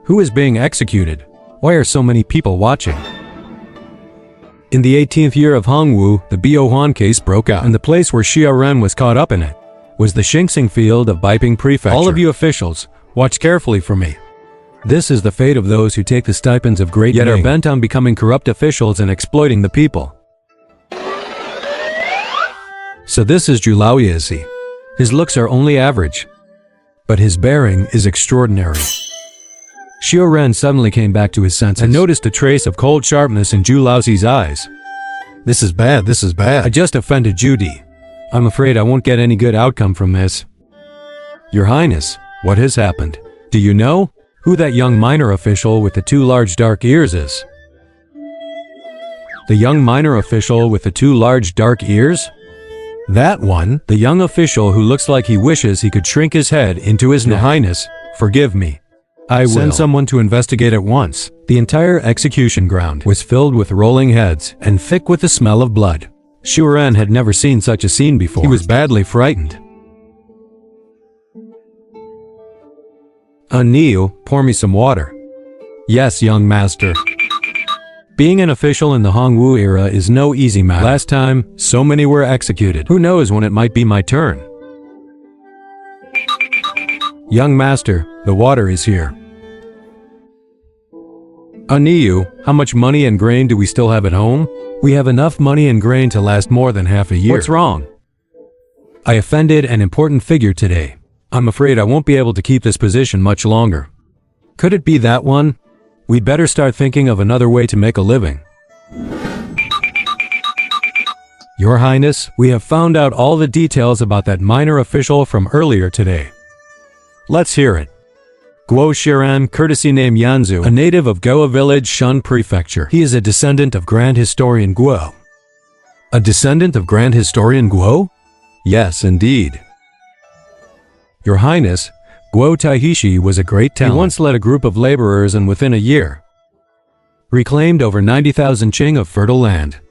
Who is being executed? Why are so many people watching? In the 18th year of Hongwu, the Bo Huan case broke out, and the place where Xia Ren was caught up in it was the Xingxing field of Beiping Prefecture. All of you officials, watch carefully for me. This is the fate of those who take the stipends of great yet are bent on becoming corrupt officials and exploiting the people. So this is Zhu Laoye, is he? His looks are only average, but his bearing is extraordinary. Xia Ren suddenly came back to his senses and noticed a trace of cold sharpness in Zhu Laoxie's eyes. This is bad, this is bad. I just offended Judy. I'm afraid I won't get any good outcome from this. Your Highness, what has happened? Do you know who that young minor official with the two large dark ears is? The young minor official with the two large dark ears? That one, the young official who looks like he wishes he could shrink his head into his neck. Your Highness, forgive me. I will send someone to investigate at once. The entire execution ground was filled with rolling heads and thick with the smell of blood. Xia Ren had never seen such a scene before. He was badly frightened. Niu, pour me some water. Yes, young master. Being an official in the Hongwu era is no easy matter. Last time, so many were executed. Who knows when it might be my turn? Young master, the water is here. Niu, how much money and grain do we still have at home? We have enough money and grain to last more than half a year. What's wrong? I offended an important figure today. I'm afraid I won't be able to keep this position much longer. Could it be that one? We'd better start thinking of another way to make a living. Your Highness, we have found out all the details about that minor official from earlier today. Let's hear it. Guo Shiran, courtesy name Yanzu, a native of Goa village, Shun Prefecture. He is a descendant of Grand Historian Guo. A descendant of Grand Historian Guo? Yes, indeed. Your Highness, Guo Taihishi was a great talent. He once led a group of laborers and within a year reclaimed over 90,000 Qing of fertile land.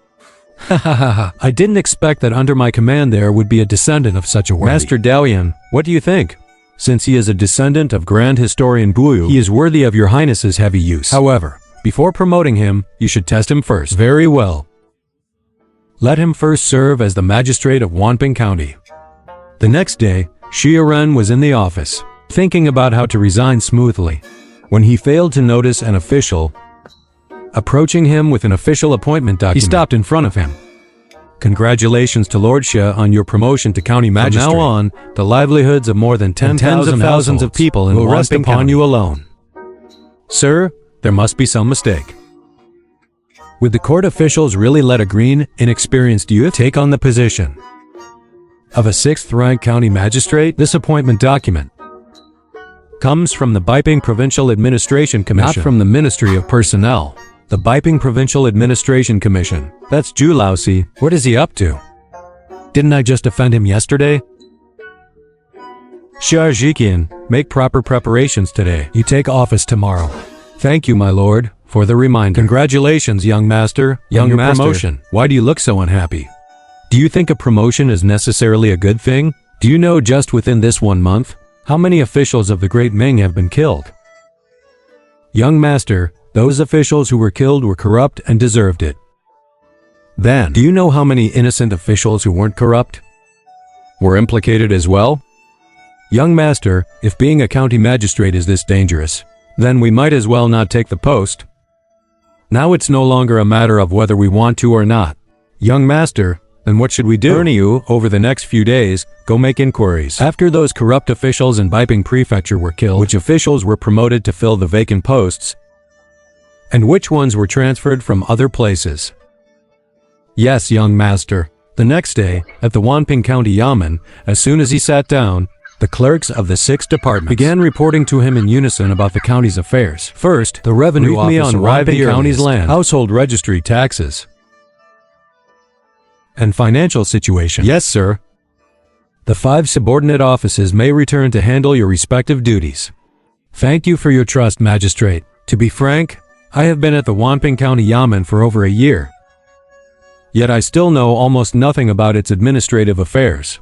Ha ha ha ha. I didn't expect that under my command there would be a descendant of such a worthy. Master Daoyan, what do you think? Since he is a descendant of Grand Historian Buyu, he is worthy of your Highness's heavy use. However, before promoting him, you should test him first. Very well. Let him first serve as the magistrate of Wanping County. The next day, Xia Ren was in the office, thinking about how to resign smoothly, when he failed to notice an official approaching him with an official appointment document. He stopped in front of him. Congratulations to Lord Xia on your promotion to county magistrate. From now on, the livelihoods of more than tens of thousands of people will rest upon you alone. Sir, there must be some mistake. Would the court officials really let a green, inexperienced youth take on the position of a 6th-rank county magistrate? This appointment document comes from the Beiping Provincial Administration Commission, not from the Ministry of Personnel. The Beiping Provincial Administration Commission. That's Zhu Laoxie. What is he up to? Didn't I just offend him yesterday? Xia Zhiqian, make proper preparations today. You take office tomorrow. Thank you, my lord, for the reminder. Congratulations, young master. Young master. Promotion. Why do you look so unhappy? Do you think a promotion is necessarily a good thing? Do you know just within this 1 month, how many officials of the Great Ming have been killed? Young master, those officials who were killed were corrupt and deserved it. Then, do you know how many innocent officials who weren't corrupt were implicated as well? Young master, if being a county magistrate is this dangerous, then we might as well not take the post. Now it's no longer a matter of whether we want to or not. Young master, then what should we do? You, over the next few days, go make inquiries. After those corrupt officials in Beiping Prefecture were killed, which officials were promoted to fill the vacant posts, and which ones were transferred from other places? Yes, young master. The next day, at the Wanping County Yamen, as soon as he sat down, the clerks of the 6 departments began reporting to him in unison about the county's affairs. First, the revenue office arrived at the county's land, household registry taxes, and financial situation. Yes, sir. The 5 subordinate offices may return to handle your respective duties. Thank you for your trust, magistrate. To be frank, I have been at the Wanping County Yamen for over a year, yet I still know almost nothing about its administrative affairs.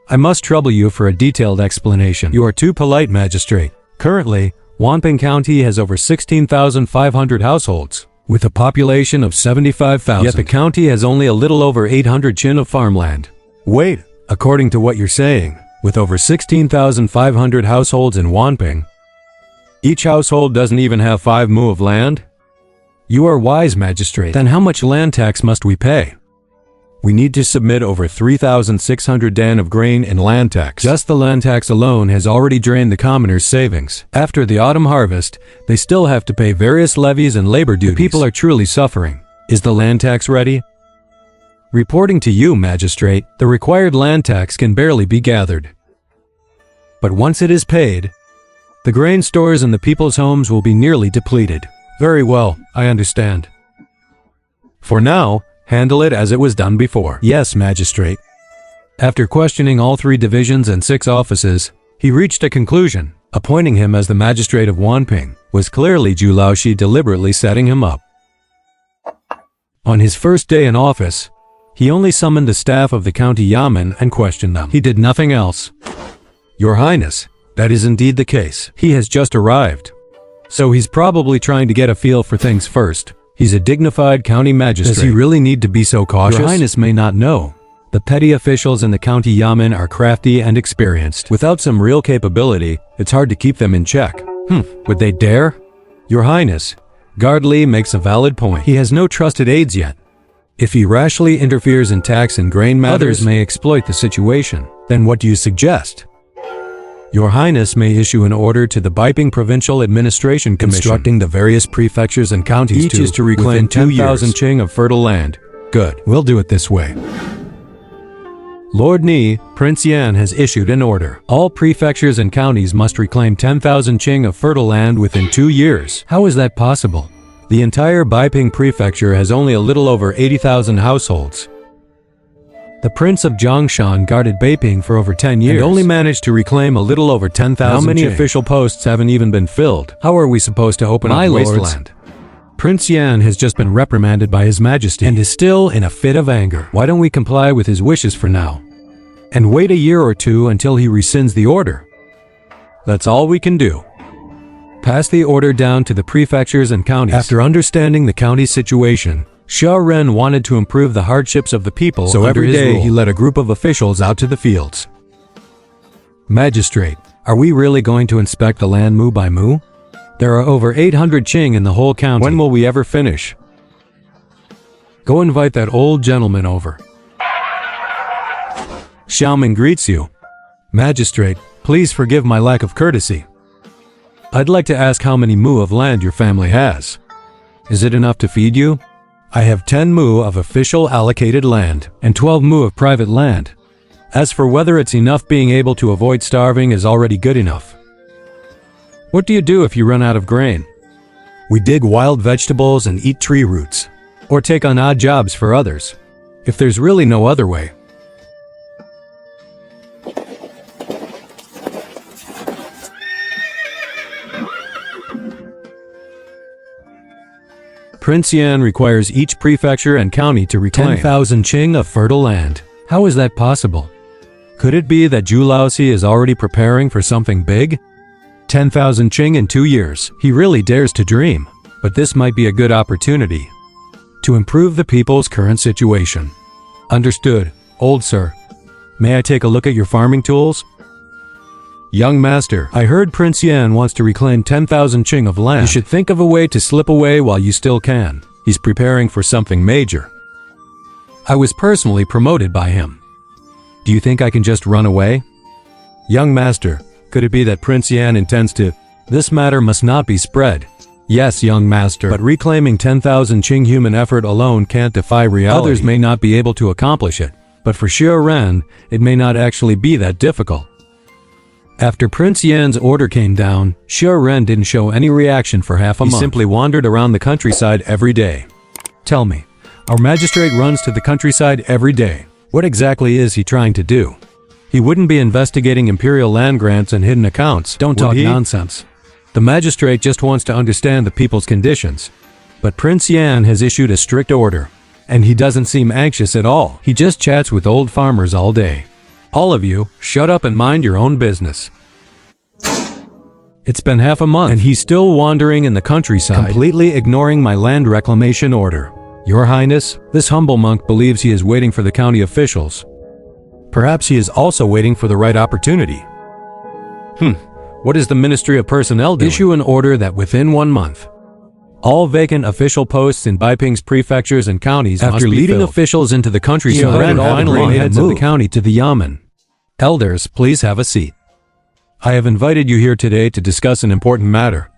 I must trouble you for a detailed explanation. You are too polite, magistrate. Currently, Wanping County has over 16,500 households, with a population of 75,000. Yet the county has only a little over 800 chin of farmland. Wait, according to what you're saying, with over 16,500 households in Wanping, each household doesn't even have 5 mu of land? You are wise, magistrate. Then how much land tax must we pay? We need to submit over 3,600 dan of grain in land tax. Just the land tax alone has already drained the commoners' savings. After the autumn harvest, they still have to pay various levies and labor duties. The people are truly suffering. Is the land tax ready? Reporting to you, magistrate, the required land tax can barely be gathered. But once it is paid, the grain stores in the people's homes will be nearly depleted. Very well, I understand. For now, handle it as it was done before. Yes, magistrate. After questioning all 3 divisions and 6 offices, he reached a conclusion. Appointing him as the magistrate of Wanping was clearly Zhu Laoshi deliberately setting him up. On his first day in office, he only summoned the staff of the county yamen and questioned them. He did nothing else. Your Highness, that is indeed the case. He has just arrived. So he's probably trying to get a feel for things first. He's a dignified county magistrate. Does he really need to be so cautious? Your Highness may not know. The petty officials in the county yamen are crafty and experienced. Without some real capability, it's hard to keep them in check. Would they dare? Your Highness, Guard Li makes a valid point. He has no trusted aides yet. If he rashly interferes in tax and grain matters, others may exploit the situation. Then what do you suggest? Your Highness may issue an order to the Beiping Provincial Administration Commission instructing the various prefectures and counties each is to reclaim 10,000 qing of fertile land. Good, we'll do it this way. Lord Ni, Prince Yan has issued an order. All prefectures and counties must reclaim 10,000 qing of fertile land within 2 years. How is that possible? The entire Beiping Prefecture has only a little over 80,000 households. The Prince of Zhongshan guarded Beiping for over 10 years and only managed to reclaim a little over 10,000 How many official posts haven't even been filled? How are we supposed to open up wasteland? Prince Yan has just been reprimanded by His Majesty and is still in a fit of anger. Why don't we comply with his wishes for now and wait a year or 2 until he rescinds the order? That's all we can do. Pass the order down to the prefectures and counties. After understanding the county's situation, Xia Ren wanted to improve the hardships of the people, so every day he led a group of officials out to the fields. Magistrate, are we really going to inspect the land mu by mu? There are over 800 qing in the whole county. When will we ever finish? Go invite that old gentleman over. Xiaoming greets you. Magistrate, please forgive my lack of courtesy. I'd like to ask how many mu of land your family has. Is it enough to feed you? I have 10 mu of official allocated land and 12 mu of private land. As for whether it's enough, being able to avoid starving is already good enough. What do you do if you run out of grain? We dig wild vegetables and eat tree roots, or take on odd jobs for others, if there's really no other way. Prince Yan requires each prefecture and county to reclaim 10,000 qing of fertile land. How is that possible? Could it be that Zhu Laoshi is already preparing for something big? 10,000 qing in 2 years. He really dares to dream. But this might be a good opportunity to improve the people's current situation. Understood, old sir. May I take a look at your farming tools? Young master, I heard Prince Yan wants to reclaim 10,000 qing of land. You should think of a way to slip away while you still can. He's preparing for something major. I was personally promoted by him. Do you think I can just run away? Young master, could it be that Prince Yan intends to? This matter must not be spread. Yes, young master, but reclaiming 10,000 qing human effort alone can't defy reality. Others may not be able to accomplish it, but for Xia Ren, it may not actually be that difficult. After Prince Yan's order came down, Xia Ren didn't show any reaction for half a month. He simply wandered around the countryside every day. Tell me, our magistrate runs to the countryside every day. What exactly is he trying to do? He wouldn't be investigating imperial land grants and hidden accounts. Don't talk nonsense. The magistrate just wants to understand the people's conditions. But Prince Yan has issued a strict order, and he doesn't seem anxious at all. He just chats with old farmers all day. All of you, shut up and mind your own business. It's been half a month, and he's still wandering in the countryside, completely ignoring my land reclamation order. Your Highness, this humble monk believes he is waiting for the county officials. Perhaps he is also waiting for the right opportunity. What is the Ministry of Personnel doing? Issue an order that within 1 month, all vacant official posts in Beiping's prefectures and counties must be filled. After leading officials into the countryside and finally heads of the county to the Yamen. Elders, please have a seat. I have invited you here today to discuss an important matter.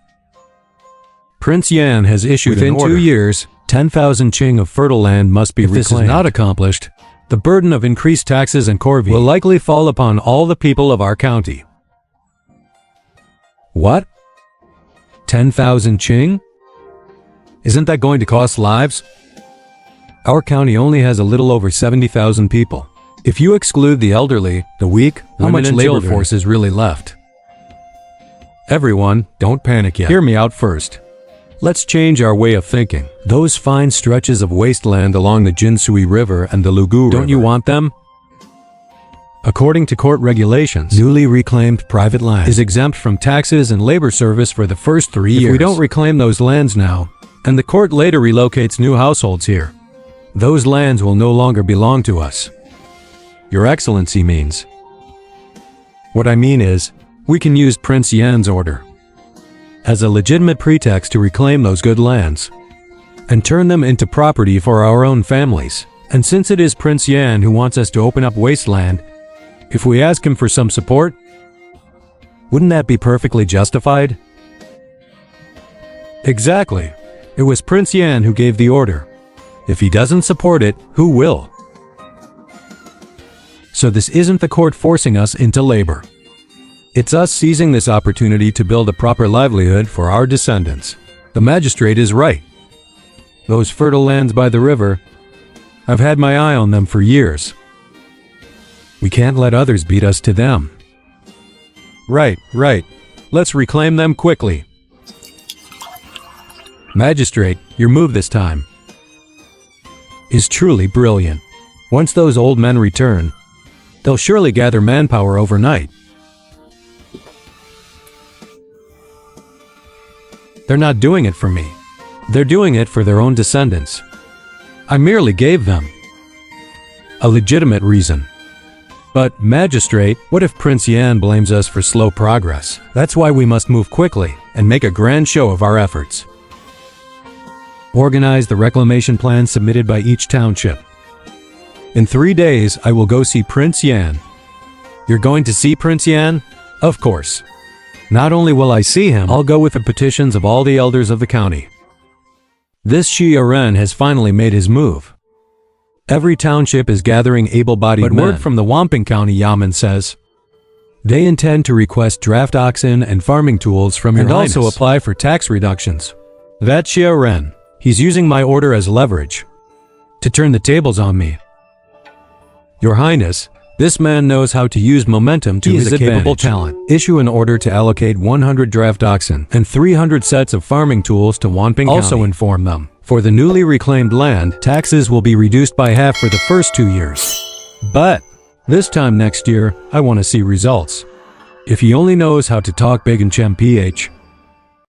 Prince Yan has issued an order. Within 2 years, 10,000 Qing of fertile land must be reclaimed. If this is not accomplished, the burden of increased taxes and corvée will likely fall upon all the people of our county. What? 10,000 Qing? Isn't that going to cost lives? Our county only has a little over 70,000 people. If you exclude the elderly, the weak, how much labor force is really left? Everyone, don't panic yet. Hear me out first. Let's change our way of thinking. Those fine stretches of wasteland along the Jinsui River and the Lugu River. Don't you want them? According to court regulations, newly reclaimed private land is exempt from taxes and labor service for the first 3 years. If we don't reclaim those lands now, and the court later relocates new households here, those lands will no longer belong to us. Your Excellency means. What I mean is, we can use Prince Yan's order as a legitimate pretext to reclaim those good lands and turn them into property for our own families. And since it is Prince Yan who wants us to open up wasteland, if we ask him for some support, wouldn't that be perfectly justified? Exactly. It was Prince Yan who gave the order. If he doesn't support it, who will? So this isn't the court forcing us into labor. It's us seizing this opportunity to build a proper livelihood for our descendants. The magistrate is right. Those fertile lands by the river, I've had my eye on them for years. We can't let others beat us to them. Right. Let's reclaim them quickly. Magistrate, your move this time is truly brilliant. Once those old men return, they'll surely gather manpower overnight. They're not doing it for me. They're doing it for their own descendants. I merely gave them a legitimate reason. But, Magistrate, what if Prince Yan blames us for slow progress? That's why we must move quickly and make a grand show of our efforts. Organize the reclamation plan submitted by each township. In 3 days, I will go see Prince Yan. You're going to see Prince Yan? Of course. Not only will I see him, I'll go with the petitions of all the elders of the county. This Shi Ren has finally made his move. Every township is gathering able-bodied men. But word from the Wamping County Yamen says they intend to request draft oxen and farming tools from Your Highness. And also apply for tax reductions. That Shi Ren, he's using my order as leverage to turn the tables on me. Your Highness, this man knows how to use momentum to his advantage. He is a capable talent. Issue an order to allocate 100 draft oxen and 300 sets of farming tools to Wanping County. Also inform them, for the newly reclaimed land, taxes will be reduced by half for the first 2 years. But this time next year, I want to see results. If he only knows how to talk big in Chem PH,